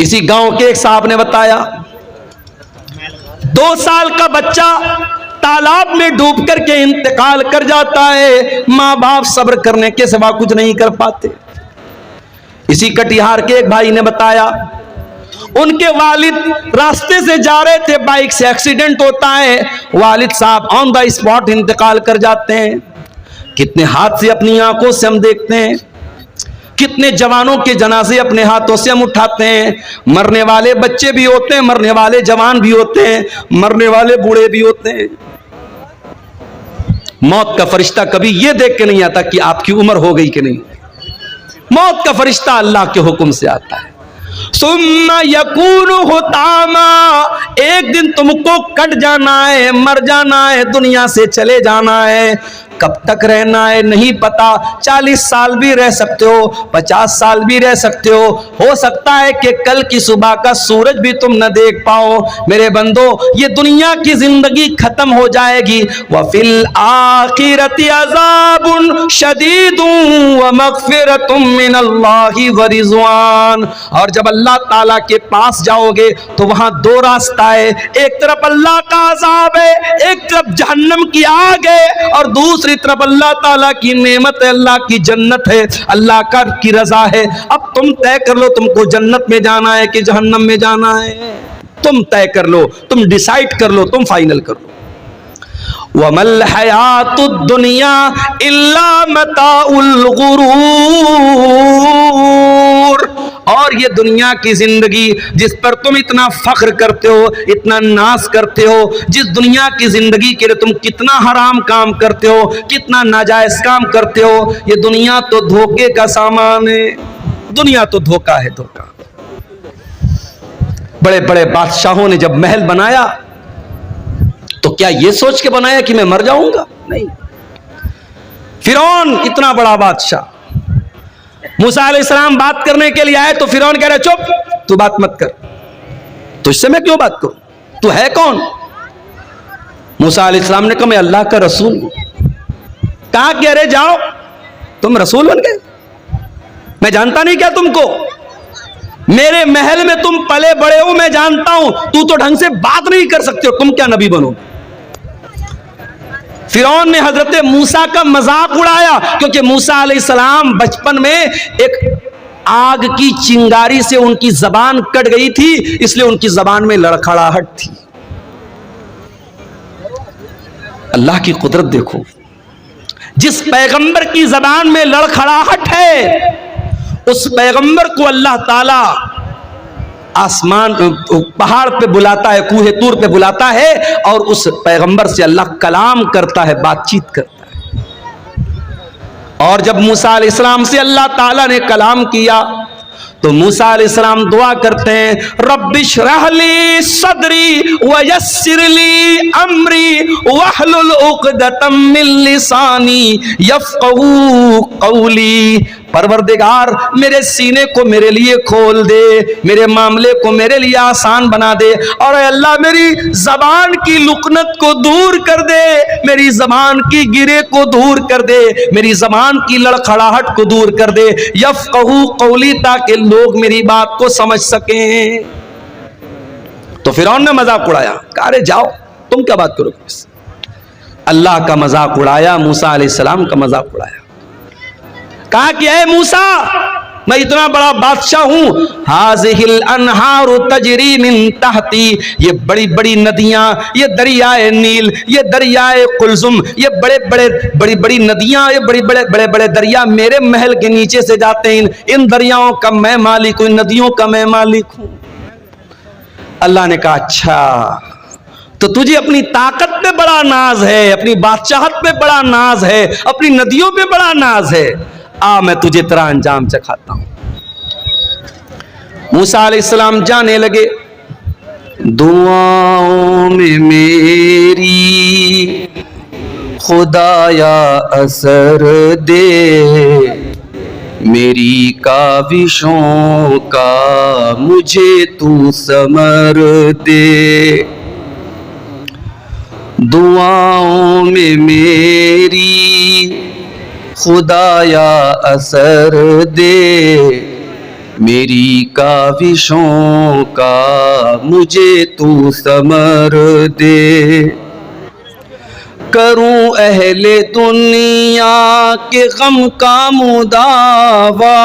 इसी गांव के एक साहब ने बताया 2 साल का बच्चा तालाब में डूब करके इंतकाल कर जाता है, मां बाप सब्र करने के सिवा कुछ नहीं कर पाते। इसी कटिहार के एक भाई ने बताया उनके वालिद रास्ते से जा रहे थे, बाइक से एक्सीडेंट होता है, वालिद साहब ऑन द स्पॉट इंतकाल कर जाते हैं। कितने हादसे अपनी आंखों से हम देखते हैं, कितने जवानों के जनाजे अपने हाथों से हम उठाते हैं। मरने वाले बच्चे भी होते हैं, मरने वाले जवान भी होते हैं, मरने वाले बूढ़े भी होते हैं। मौत का फरिश्ता कभी यह देख के नहीं आता कि आपकी उम्र हो गई कि नहीं। मौत का फरिश्ता अल्लाह के हुक्म से आता है। सुम्मा यकूनु हुतामा, एक दिन तुमको कट जाना है, मर जाना है, दुनिया से चले जाना है। कब तक रहना है नहीं पता, 40 साल भी रह सकते हो, 50 साल भी रह सकते हो सकता है कि कल की सुबह का सूरज भी तुम न देख पाओ। मेरे बंदो, ये दुनिया की जिंदगी खत्म हो जाएगी। वफिल आखिरति अज़ाबुन शदीदुन व मग़फ़िरतुम मिनल्लाहि व रिज़वान, और जब अल्लाह ताला के पास जाओगे तो वहां 2 रास्ता है, एक तरफ अल्लाह का अज़ाब है, एक तरफ जहन्नम की आग है, और दूसरी तरफ अल्लाह ताला की नेमत है, अल्लाह की जन्नत है, अल्लाह का की रजा है। अब तुम तय कर लो तुमको जन्नत में जाना है कि जहन्नम में जाना है। तुम तय कर लो, तुम डिसाइड कर लो, तुम फाइनल कर लो। वमल हयातुद दुनिया इल्ला मताउल गुरूर, और ये दुनिया की जिंदगी जिस पर तुम इतना फख्र करते हो, इतना नाज करते हो, जिस दुनिया की जिंदगी के लिए तुम कितना हराम काम करते हो, कितना नाजायज काम करते हो, ये दुनिया तो धोखे का सामान है। दुनिया तो धोखा है, धोखा। बड़े बड़े बादशाहों ने जब महल बनाया तो क्या ये सोच के बनाया कि मैं मर जाऊंगा? नहीं। फिरौन इतना बड़ा बादशाह, मूसा अलैहिस्सलाम बात करने के लिए आए तो फिरौन कह रहे चुप, तू बात मत कर, तुझसे मैं क्यों बात करूं, तू है कौन? मूसा अलैहिस्सलाम ने कहा मैं अल्लाह का रसूल हूं। कहा कि अरे जाओ, तुम रसूल बन गए, मैं जानता नहीं क्या तुमको, मेरे महल में तुम पले बड़े हो, मैं जानता हूं, तू तो ढंग से बात नहीं कर सकते हो, तुम क्या नबी बनो? फिरौन ने हजरत मूसा का मजाक उड़ाया, क्योंकि मूसा अलैहिस्सलाम बचपन में एक आग की चिंगारी से उनकी जबान कट गई थी, इसलिए उनकी जबान में लड़खड़ाहट थी। अल्लाह की कुदरत देखो, जिस पैगंबर की जबान में लड़खड़ाहट है उस पैगंबर को अल्लाह ताला आसमान पहाड़ पे बुलाता है, कूहे तूर पे बुलाता है, और उस पैगंबर से अल्लाह कलाम करता है, बातचीत करता है। और जब मूसा अलैहिस्सलाम से अल्लाह ताला ने कलाम किया तो मूसा अलैहिस्सलाम दुआ करते हैं, रब्बिश्रह ली सदरी व यस्सिर ली अमरी वहलुल उक़दतम मिन लिसानी यफ़क़हू क़ौली। परवरदिगार मेरे सीने को मेरे लिए खोल दे, मेरे मामले को मेरे लिए आसान बना दे, और अल्लाह मेरी जबान की लुकनत को दूर कर दे, मेरी जबान की गिरे को दूर कर दे, मेरी जबान की लड़खड़ाहट को दूर कर दे, यफ़क़हू क़ौली, ताकि लोग मेरी बात को समझ सकें। तो फिरौन ने मजाक उड़ाया, कहा अरे जाओ, तुम क्या बात करोगे? अल्लाह का मजाक उड़ाया, मूसा अलैहिस्सलाम का मजाक उड़ाया। कहा कि ऐ मूसा, मैं इतना बड़ा बादशाह हूं, हाज़िहिल अनहारु तजरी मिन तहती, ये बड़ी बड़ी नदियां, ये दरियाए नील, ये दरियाए कुलजुम, ये बड़ी बड़ी नदियां, ये बड़े बड़े दरिया मेरे महल के नीचे से जाते हैं, इन दरियाओं का मैं मालिक हूं, इन नदियों का मैं मालिक हूं। अल्लाह ने कहा अच्छा, तो तुझे अपनी ताकत पे बड़ा नाज है, अपनी बादशाहत पे बड़ा नाज है, अपनी नदियों पे बड़ा नाज है, आ मैं तुझे तेरा अंजाम चखाता हूं। मूसा अलैहिस्सलाम जाने लगे, दुआओं में मेरी खुदाया असर दे, मेरी काविशों का मुझे तू समर दे, दुआओं में मेरी खुदाया असर दे, मेरी काविशों का मुझे तू समर दे। करूं अहले दुनिया के गम का मुदावा,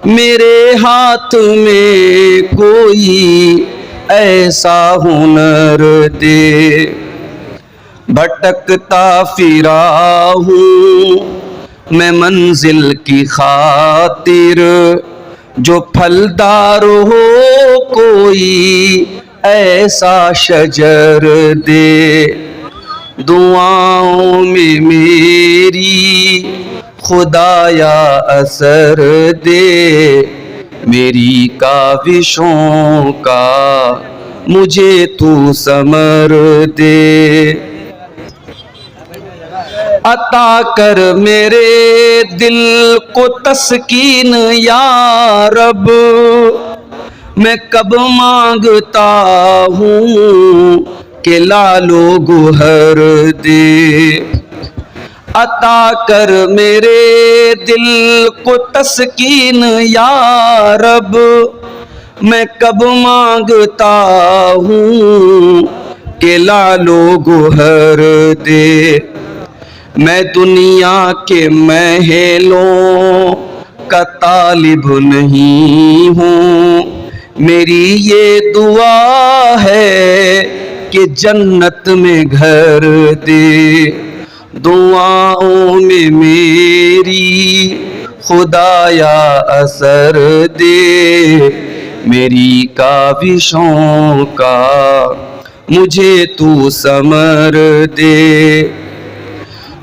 मेरे हाथ में कोई ऐसा हुनर दे। भटकता फिरा हूँ मैं मंजिल की खातिर, जो फलदार हो कोई ऐसा शजर दे। दुआओं में मेरी खुदाया असर दे, मेरी काविशों का मुझे तू समर दे। अता कर मेरे दिल को तस्कीन या रब, मैं कब मांगता हूँ कि लालो गुहर दे। अता कर मेरे दिल को तस्कीन या रब, मैं कब मांगता हूँ कि लालो गुहर दे। मैं दुनिया के महलों का तालिब नहीं हूँ, मेरी ये दुआ है कि जन्नत में घर दे। दुआओं में मेरी खुदाया असर दे, मेरी काविशों का मुझे तू समर दे।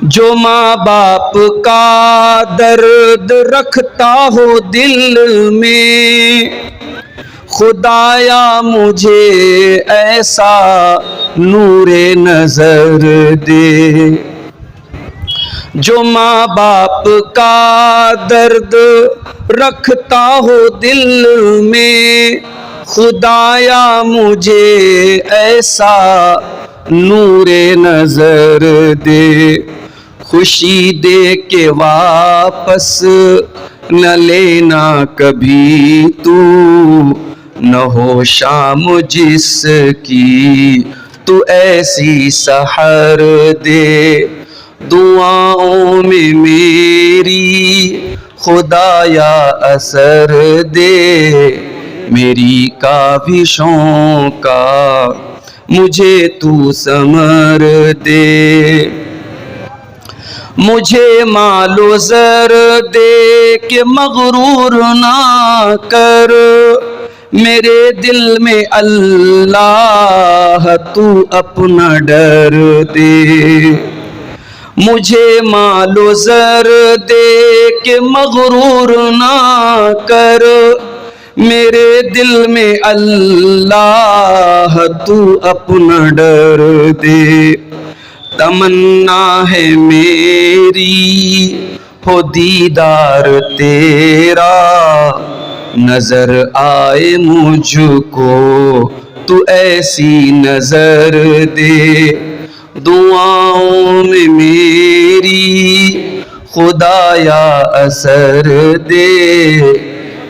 जो माँ बाप का दर्द रखता हो दिल में, खुदाया मुझे ऐसा नूरे नजर दे। जो माँ बाप का दर्द रखता हो दिल में, खुदाया मुझे ऐसा नूरे नजर दे। खुशी दे के वापस न लेना कभी तू, न हो शाम जिसकी तू ऐसी सहर दे। दुआओं में मेरी खुदाया असर दे, मेरी काविशों का मुझे तू समर दे। मुझे मालो ज़र दे के मगरूर ना कर, मेरे दिल में अल्लाह तू अपना डर दे। मुझे मालो ज़र दे के मगरूर ना कर, मेरे दिल में अल्लाह तू अपना डर दे। तमन्ना है मेरी हो दीदार तेरा, नजर आए मुझको तू ऐसी नजर दे। दुआओं में मेरी खुदाया असर दे,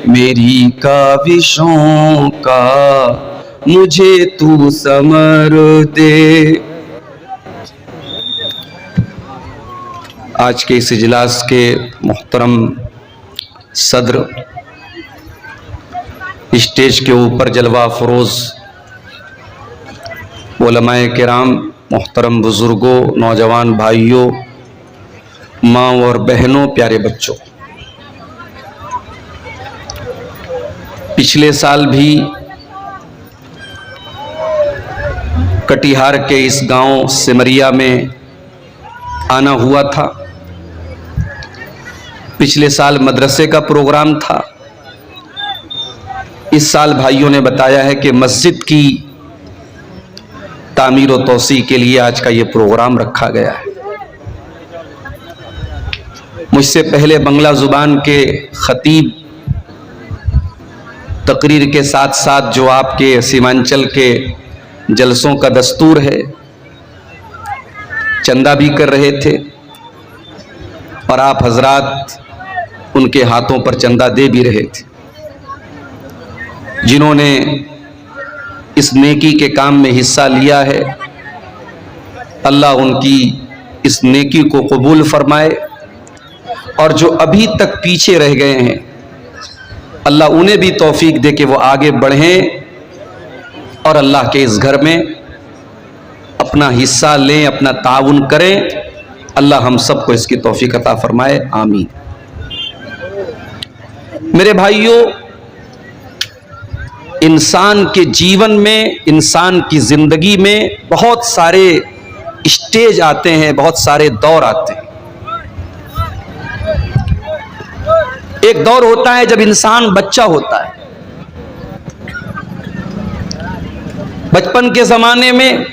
मेरी काविशों का मुझे तू समर दे। आज के इस इजलास के मुहतरम सदर, स्टेज के ऊपर जलवा फरोज उलमाए किराम, मुहतरम बुजुर्गों, नौजवान भाइयों, माँ और बहनों, प्यारे बच्चों, पिछले साल भी कटिहार के इस गांव सिमरिया में आना हुआ था। पिछले साल मदरसे का प्रोग्राम था। इस साल भाइयों ने बताया है कि मस्जिद की तामीर और तौसी के लिए आज का ये प्रोग्राम रखा गया है। मुझसे पहले बंगला जुबान के खतीब तकरीर के साथ साथ जो आपके सीमांचल के जलसों का दस्तूर है, चंदा भी कर रहे थे और आप हजरात उनके हाथों पर चंदा दे भी रहे थे। जिन्होंने इस नेकी के काम में हिस्सा लिया है, अल्लाह उनकी इस नेकी को कबूल फरमाए, और जो अभी तक पीछे रह गए हैं अल्लाह उन्हें भी तौफीक दे कि वो आगे बढ़ें और अल्लाह के इस घर में अपना हिस्सा लें, अपना ताउन करें। अल्लाह हम सबको इसकी तौफीक अता फरमाए, आमीन। मेरे भाइयों, इंसान के जीवन में, इंसान की जिंदगी में बहुत सारे स्टेज आते हैं, बहुत सारे दौर आते हैं। एक दौर होता है जब इंसान बच्चा होता है। बचपन के ज़माने में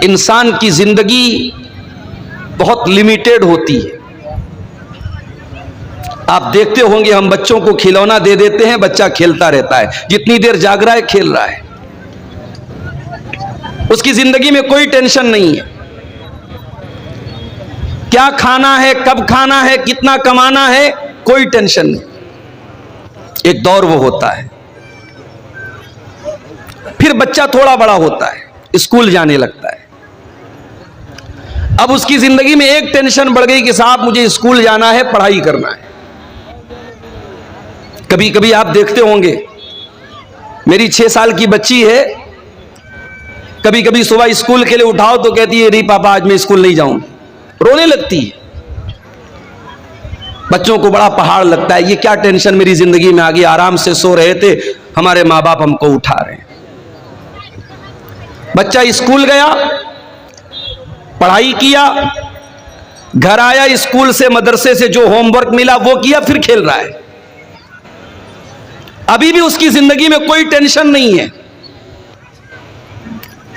इंसान की ज़िंदगी बहुत लिमिटेड होती है। आप देखते होंगे हम बच्चों को खिलौना दे देते हैं, बच्चा खेलता रहता है, जितनी देर जाग रहा है खेल रहा है, उसकी ज़िंदगी में कोई टेंशन नहीं है। क्या खाना है, कब खाना है, कितना कमाना है, कोई टेंशन नहीं। एक दौर वो होता है। फिर बच्चा थोड़ा बड़ा होता है, स्कूल जाने लगता है। अब उसकी जिंदगी में एक टेंशन बढ़ गई कि साहब मुझे स्कूल जाना है, पढ़ाई करना है। कभी कभी आप देखते होंगे, मेरी 6 साल की बच्ची है, कभी कभी सुबह स्कूल के लिए उठाओ तो कहती है नहीं पापा आज मैं स्कूल नहीं जाऊंगी, रोने लगती है। बच्चों को बड़ा पहाड़ लगता है, ये क्या टेंशन मेरी जिंदगी में आ गई, आराम से सो रहे थे, हमारे माँ बाप हमको उठा रहे हैं। बच्चा स्कूल गया, पढ़ाई किया, घर आया, स्कूल से मदरसे से जो होमवर्क मिला वो किया, फिर खेल रहा है। अभी भी उसकी जिंदगी में कोई टेंशन नहीं है।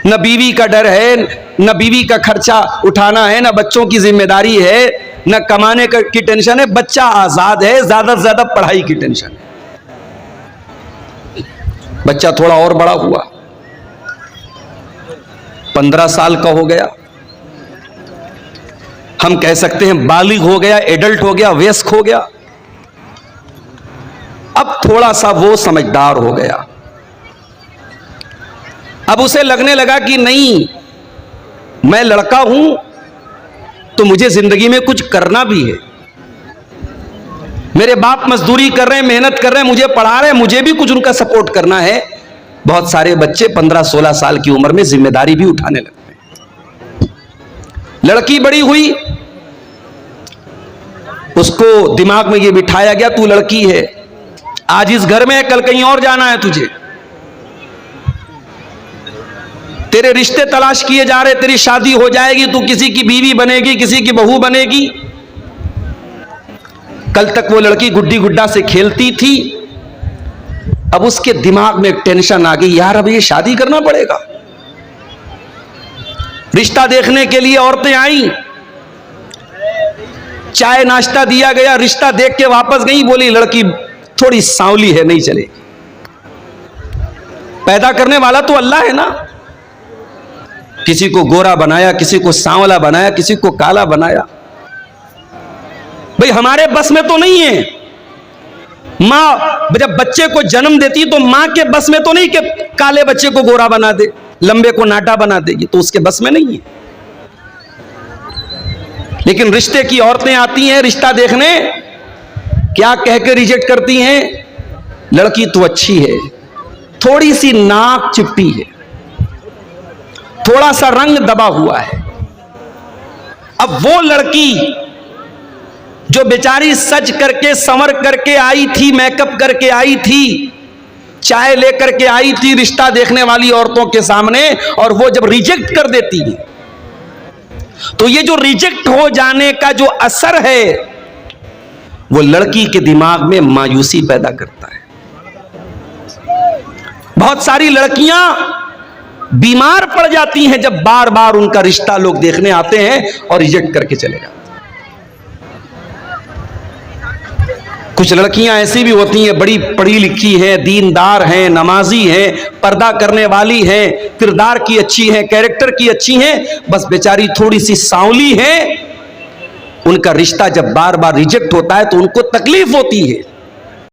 न बीवी का डर है, न बीवी का खर्चा उठाना है, न बच्चों की जिम्मेदारी है, न कमाने की टेंशन है। बच्चा आजाद है, ज्यादा से ज्यादा पढ़ाई की टेंशन है। बच्चा थोड़ा और बड़ा हुआ, 15 साल का हो गया, हम कह सकते हैं बालिग हो गया, एडल्ट हो गया, वयस्क हो गया। अब थोड़ा सा वो समझदार हो गया। अब उसे लगने लगा कि नहीं, मैं लड़का हूं तो मुझे जिंदगी में कुछ करना भी है। मेरे बाप मजदूरी कर रहे हैं, मेहनत कर रहे हैं, मुझे पढ़ा रहे हैं, मुझे भी कुछ उनका सपोर्ट करना है। बहुत सारे बच्चे 15-16 साल की उम्र में जिम्मेदारी भी उठाने लगते हैं। लड़की बड़ी हुई, उसको दिमाग में ये बिठाया गया तू लड़की है, आज इस घर में है, कल कहीं और जाना है तुझे, तेरे रिश्ते तलाश किए जा रहे, तेरी शादी हो जाएगी, तू किसी की बीवी बनेगी, किसी की बहू बनेगी। कल तक वो लड़की गुड्डी गुड्डा से खेलती थी, अब उसके दिमाग में एक टेंशन आ गई, यार अब ये शादी करना पड़ेगा। रिश्ता देखने के लिए औरतें आई, चाय नाश्ता दिया गया, रिश्ता देख के वापस गई, बोली लड़की थोड़ी सांवली है, नहीं चलेगी। पैदा करने वाला तो अल्लाह है ना, किसी को गोरा बनाया, किसी को सांवला बनाया, किसी को काला बनाया। भाई हमारे बस में तो नहीं है। माँ जब बच्चे को जन्म देती है तो माँ के बस में तो नहीं कि काले बच्चे को गोरा बना दे, लंबे को नाटा बना देगी, तो उसके बस में नहीं है। लेकिन रिश्ते की औरतें आती हैं रिश्ता देखने, क्या कह के रिजेक्ट करती हैं, लड़की तो अच्छी है, थोड़ी सी नाक चिपटी है, थोड़ा सा रंग दबा हुआ है। अब वो लड़की जो बेचारी सज करके संवर करके आई थी, मेकअप करके आई थी, चाय लेकर के आई थी रिश्ता देखने वाली औरतों के सामने, और वो जब रिजेक्ट कर देती है तो ये जो रिजेक्ट हो जाने का जो असर है वो लड़की के दिमाग में मायूसी पैदा करता है। बहुत सारी लड़कियां बीमार पड़ जाती हैं जब बार बार उनका रिश्ता लोग देखने आते हैं और रिजेक्ट करके चले जाते हैं। कुछ लड़कियां ऐसी भी होती हैं, बड़ी पढ़ी लिखी हैं, दीनदार हैं, नमाजी हैं, पर्दा करने वाली हैं, किरदार की अच्छी हैं, कैरेक्टर की अच्छी हैं, बस बेचारी थोड़ी सी सांवली है उनका रिश्ता जब बार बार रिजेक्ट होता है तो उनको तकलीफ होती है।